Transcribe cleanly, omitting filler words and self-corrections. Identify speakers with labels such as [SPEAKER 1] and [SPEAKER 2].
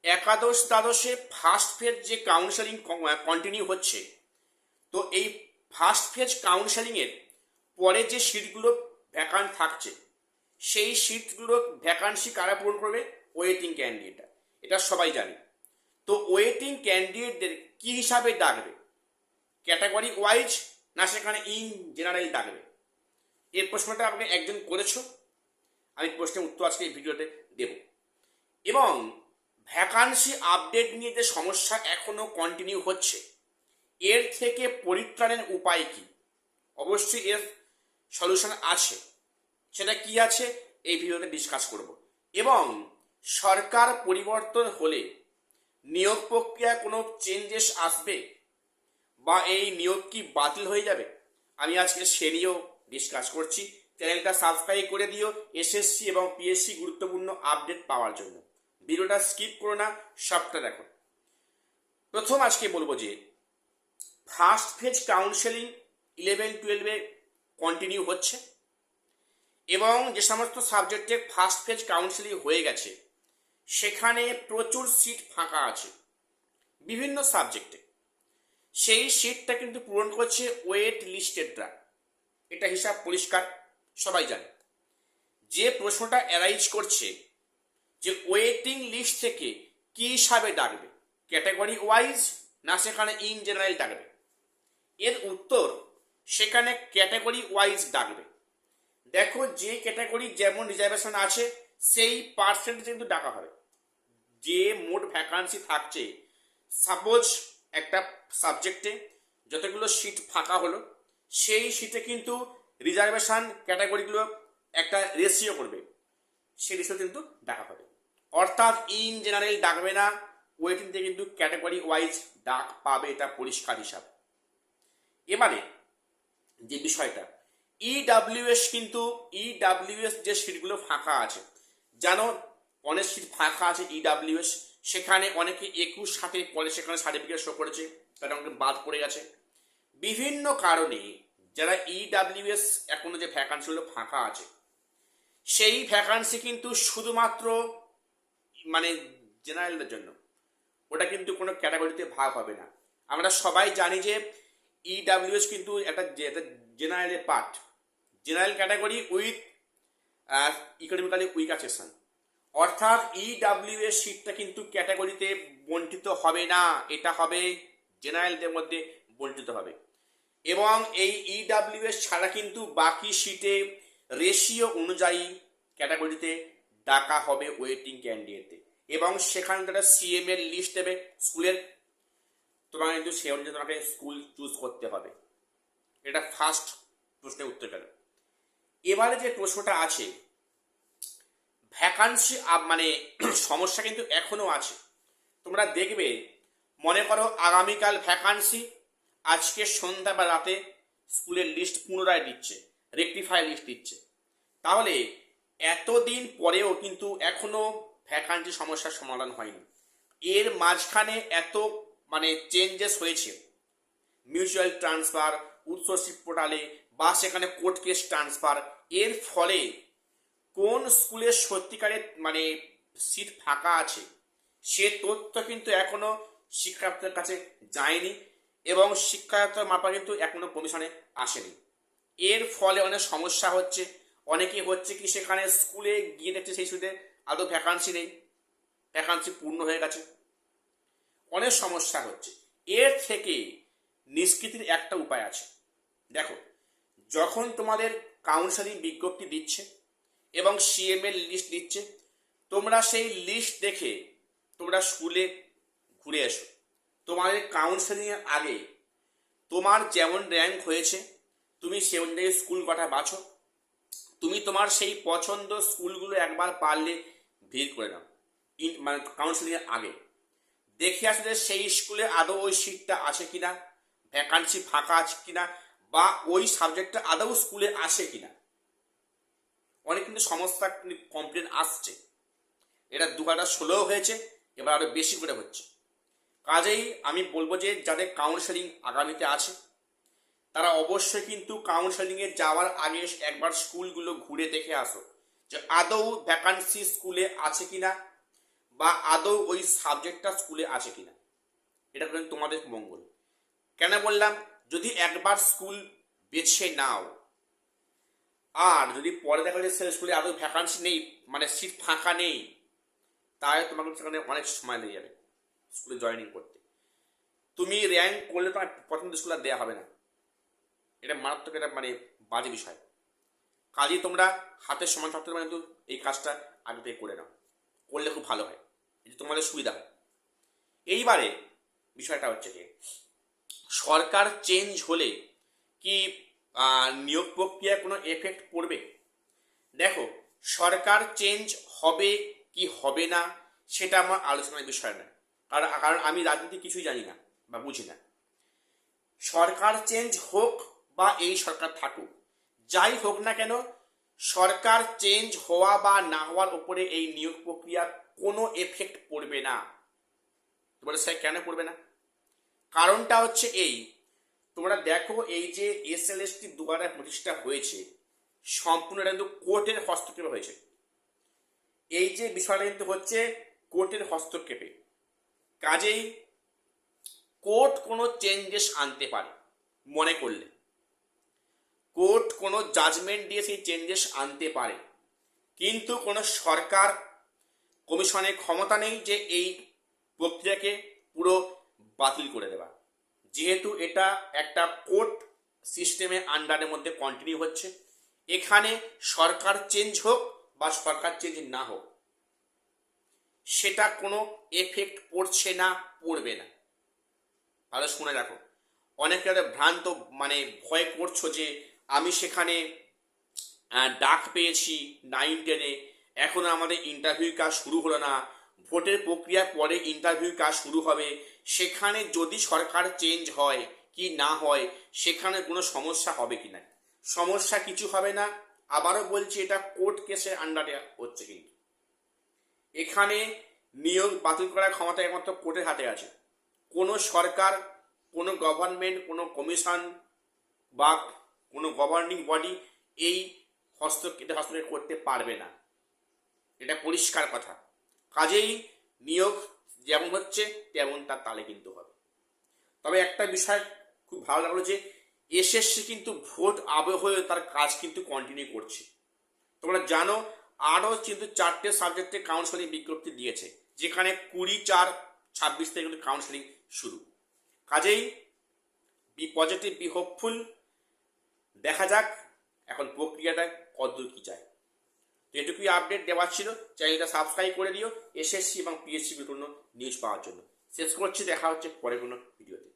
[SPEAKER 1] একাদশ দ্বাদশে first phase যে কাউন্সেলিং কন্টিনিউ হচ্ছে, তো এই ফার্স্ট ফেজ কাউন্সেলিংয়ের পরে যে সিটগুলো ভ্যাকান্ট থাকছে, সেই সিটগুলো ভ্যাকান্সি কারা পূরণ করবে? Waiting candidate. এটা সবাই জানে। তো ওয়েটিং ক্যান্ডিডেটদের কি হিসাবে ডাকবে? ক্যাটাগরি ওয়াইজ না সেখানে ইন জেনারেল ডাকবে? এই প্রশ্নটা আপনি একজন করেছো, আমি প্রশ্নের উত্তর আজকে এই ভিডিওতে দেব। এবং ভ্যাকান্সি আপডেট নিয়ে যে সমস্যা এখনো কন্টিনিউ হচ্ছে, এর থেকে পরিত্রাণের উপায় কি? অবশ্যই এর সলিউশন আছে। সেটা কি আছে এই ভিডিওতে ডিসকাস করব। এবং সরকার পরিবর্তন হলে নিয়োগ প্রক্রিয়ায় কোনো চেঞ্জেস আসবে বা এই নিয়োগ কি বাতিল হয়ে যাবে, আমি আজকে সে নিয়েও ডিসকাস করছি। চ্যানেলটা সাবস্ক্রাইব করে দিও এসএসসি এবং পিএসসি গুরুত্বপূর্ণ আপডেট পাওয়ার জন্য। ভিডিওটা স্কিপ করো না, সবটা দেখো। প্রথম আজকে বলবো যে ফার্স্ট ফেজ কাউন্সেলিং 11-12 কন্টিনিউ হচ্ছে এবং যে সমস্ত সাবজেক্টে ফার্স্ট ফেজ কাউন্সেলিং হয়ে গেছে সেখানে প্রচুর সিট ফাঁকা আছে বিভিন্ন সাবজেক্টে। সেই সিটটা কিন্তু পূরণ করছে ওয়েট লিস্টেডরা। এটা হিসাব পরিষ্কার, সবাই জানে। যে প্রশ্নটা অ্যারাইজ করছে যে ওয়েটিং লিস্ট থেকে কি হিসাবে ডাকবে, ক্যাটাগরি ওয়াইজ না সেখানে ইন জেনারেল ডাকবে? এর উত্তর সেখানে ক্যাটাগরি ওয়াইজ ডাকবে। দেখো, যে ক্যাটাগরি যেমন রিজার্ভেশন আছে সেই পার্সেন্টেজ কিন্তু ডাকা হবে। যে মোট ভ্যাকান্সি থাকছে, সাপোজ একটা সাবজেক্টে যতগুলো সিট ফাঁকা হলো, সেই সিটে কিন্তু রিজার্ভেশন ক্যাটাগরিগুলো একটা রেশিও করবে, সেই রেশিও কিন্তু ডাকা হবে। অর্থাৎ ইন জেনারেল ডাকবে না, ওয়েটিংতে কিন্তু ক্যাটাগরি ওয়াইজ ডাক পাবে, এটা পরিষ্কার হিসাব। এবারে যে বিষয়টা ইডাব্লিউএস, কিন্তু ইডাব্লিউএস যে সিটগুলো ফাঁকা আছে, জানো অনেক সিট ফাঁকা আছে ইডাব্লিউএস, সেখানে অনেকে 21-7 পরে সেখানে সার্টিফিকেট শো করেছে, তারা অনেকে বাদ পড়ে গেছে বিভিন্ন কারণে। যারা ইডাব্লিউএস এখনো যে ভ্যাকান্সিগুলো ফাঁকা আছে, সেই ভ্যাকান্সি কিন্তু শুধুমাত্র মানে জেনারেলদের জন্য, ওটা কিন্তু কোনো ক্যাটাগরিতে ভাগ হবে না। আমরা সবাই জানি যে ইডাব্লিউএস কিন্তু একটা জেনারেলের part, general category with economically weaker section. অর্থাৎ ইডাব্লিউএস সিটটা কিন্তু ক্যাটাগরিতে বণ্টিত হবে না, এটা হবে জেনারেলদের মধ্যে বণ্টিত হবে। এবং এই ইডাব্লিউএস ছাড়া কিন্তু বাকি সিটে রেশিও অনুযায়ী ক্যাটাগরিতে ডাকা হবে ওয়েটিং ক্যান্ডিডেটে। এবং সেখানে তারা সিএম এর লিস্ট দেবে স্কুলের, তোমাকে কিন্তু সে অনুযায়ী তোমাকে স্কুল চুজ করতে হবে। এটা ফার্স্ট প্রশ্নের উত্তর গেল। এবারে যে প্রশ্নটা আছে, ভ্যাকান্সি মানে সমস্যা কিন্তু এখনো আছে। তোমরা দেখবে, মনে করো আগামীকাল ভ্যাকান্সি, আজকে সন্ধ্যা বা রাতে স্কুলের লিস্ট পুনরায় দিচ্ছে, রেকটিফাই লিস্ট দিচ্ছে, তাহলে এতদিন পরেও কিন্তু এখনো ভ্যাকান্সি সমস্যার সমাধান হয়নি। এর মাঝখানে এত চেঞ্জেস হয়েছে, মিউচুয়াল ট্রান্সফার, উৎসর্গিত পোর্টালে বা সেখানে কোর্ট কেস ট্রান্সফার, এর ফলে কোন স্কুলে সত্যিকারের সিট ফাঁকা আছে সে তথ্য কিন্তু এখনো শিক্ষার্থীদের কাছে যায়নি এবং শিক্ষার্থীর মাপা কিন্তু এখনো কমিশনে আসেনি। এর ফলে অনেক সমস্যা হচ্ছে। অনেকে হচ্ছে কি, সেখানে স্কুলে গিয়ে দেখছে সেই সুদে আদৌ ভ্যাকান্সি নেই, ভ্যাকান্সি পূর্ণ হয়ে গেছে, অনেক সমস্যা হচ্ছে। এর থেকে নিষ্কৃতির একটা উপায় আছে। দেখো, যখন তোমাদের কাউন্সেলিং বিজ্ঞপ্তি দিচ্ছে এবং সিএম এর লিস্ট দিচ্ছে, তোমরা সেই লিস্ট দেখে তোমরা স্কুলে ঘুরে এসো। তোমাদের কাউন্সেলিং এর আগে তোমার যেমন র্যাঙ্ক হয়েছে তুমি সে অনুযায়ী স্কুল কটা বাছো, তুমি তোমার সেই পছন্দ স্কুলগুলো একবার পারলে ভিড় করে নাও। কাউন্সেলিং এর আগে দেখে আসলে সেই স্কুলে আদৌ ওই সিটটা আছে কিনা, ভ্যাকান্সি ফাঁকা আছে কিনা, বা ওই সাবজেক্টটা আদৌ স্কুলে আসে কিনা। অনেক কিন্তু সমস্যা কমপ্লেন আসছে, এটা 2016 হয়েছে, এবার আরো বেশি করে হচ্ছে। কাজেই আমি বলবো যে যাদের কাউন্সেলিং আগামীতে আছে তারা অবশ্যই কিন্তু কাউন্সেলিংয়ে যাওয়ার আগে একবার স্কুলগুলো ঘুরে দেখে আসো যে আদৌ ভ্যাকান্সি স্কুলে আছে কিনা, বা আদৌ ওই সাবজেক্টটা স্কুলে আছে কিনা, এটা কিন্তু তোমাদের মঙ্গল। কেন বললাম, যদি একবার স্কুল বেছে নাও আর যদি পরে দেখা যায় সেই স্কুলে আদৌ ভ্যাকান্সি নেই, মানে সিট ফাঁকা নেই, তাহলে তোমাকে সেখানে অনেক সময় লেগে যাবে স্কুলে জয়েনিং করতে। তুমি র্যাঙ্ক করলে তোমার প্রথম স্কুল আর দেওয়া হবে না, এটা মারাত্মক, এটা মানে বাজে বিষয়। কাজেই তোমরা হাতের সমান থাকতে পারে কিন্তু এই কাজটা আগে থেকে করে নাও, করলে খুব ভালো হয়, এতে তোমাদের সুবিধা হয়। এইবারে বিষয়টা হচ্ছে যে সরকার চেঞ্জ হলে কি নিয়োগ প্রক্রিয়ায় কোনো এফেক্ট পড়বে? দেখো, সরকার চেঞ্জ হবে কি হবে না সেটা আমার আলোচনার বিষয় না, কারণ আমি রাজনীতি কিছুই জানি না বা বুঝি না। সরকার চেঞ্জ হোক বা এই সরকার থাকুক, যাই হোক না কেন, সরকার চেঞ্জ হওয়া বা না হওয়ার উপরে এই নিয়োগ প্রক্রিয়ার কোনো এফেক্ট পড়বে না। তোমরা স্যার কেন পড়বে না? কারণটা হচ্ছে এই, তোমরা দেখো এই যে এসএলএসটি 2025টা হয়েছে, সম্পূর্ণ কিন্তু কোর্টের হস্তক্ষেপে হয়েছে। এই যে বিষয়টা কিন্তু হচ্ছে কোর্টের হস্তক্ষেপে, কাজেই কোর্ট কোনো চেঞ্জেস আনতে পারে মনে করলে, কোর্ট কোনো জাজমেন্ট দিয়ে সেই চেঞ্জেস আনতে পারে, কিন্তু কোনো সরকার কমিশনের ক্ষমতা নেই যে এই প্রক্রিয়াকে পুরো বাতিল করে দেওয়া, যেহেতু এটা একটা কোর্ট সিস্টেমে আন্ডারের মধ্যে কন্টিনিউ হচ্ছে। এখানে সরকার চেঞ্জ হোক বা সরকার চেঞ্জ না হোক, সেটা কোনো এফেক্ট পড়ছে না, পড়বে না। তাহলে শুনে রাখো, অনেকে ভ্রান্ত মানে ভয় করছো যে আমি সেখানে ডাক পেয়েছি 9-10-এ, এখনো আমাদের ইন্টারভিউ কাজ শুরু হলো না, ভোটের প্রক্রিয়ার পরে ইন্টারভিউ কাজ শুরু হবে, সেখানে যদি সরকার চেঞ্জ হয় কি না হয়, সেখানে কোনো সমস্যা হবে কি না? সমস্যা কিছু হবে না। আবারও বলছি, এটা কোর্ট কেসের আন্ডারে হচ্ছে, কিন্তু এখানে নিয়োগ বাতিল করার ক্ষমতা একমাত্র কোর্টের হাতে আছে। কোনো সরকার, কোনো গভর্নমেন্ট, কোনো কমিশন বা কোনো গভর্নিং বডি এই হস্তক্ষেপ করতে পারবে না, এটা পরিষ্কার কথা। কাজেই নিয়োগ যেমন হচ্ছে তেমন তার তালে কিন্তু হবে। তবে একটা বিষয় খুব ভালো লাগলো যে এসএসসি কিন্তু ভোট আবে হয়ে তার কাজ কিন্তু কন্টিনিউ করছে। তোমরা জানো আরও কিন্তু 4টে সাবজেক্টে কাউন্সেলিং বিজ্ঞপ্তি দিয়েছে, যেখানে 20/4/26 থেকে কিন্তু কাউন্সেলিং শুরু। কাজেই বি পজিটিভ, বি হোপফুল, দেখা যাক এখন প্রক্রিয়াটা কতদূর কি যায়। তো এটুকুই আপডেট দেওয়ার ছিল। চ্যানেলটা সাবস্ক্রাইব করে দিও এসএসসি এবং পিএসসি কোনো নিউজ পাওয়ার জন্য। শেষ করছি, দেখা হচ্ছে পরে কোনো ভিডিওতে।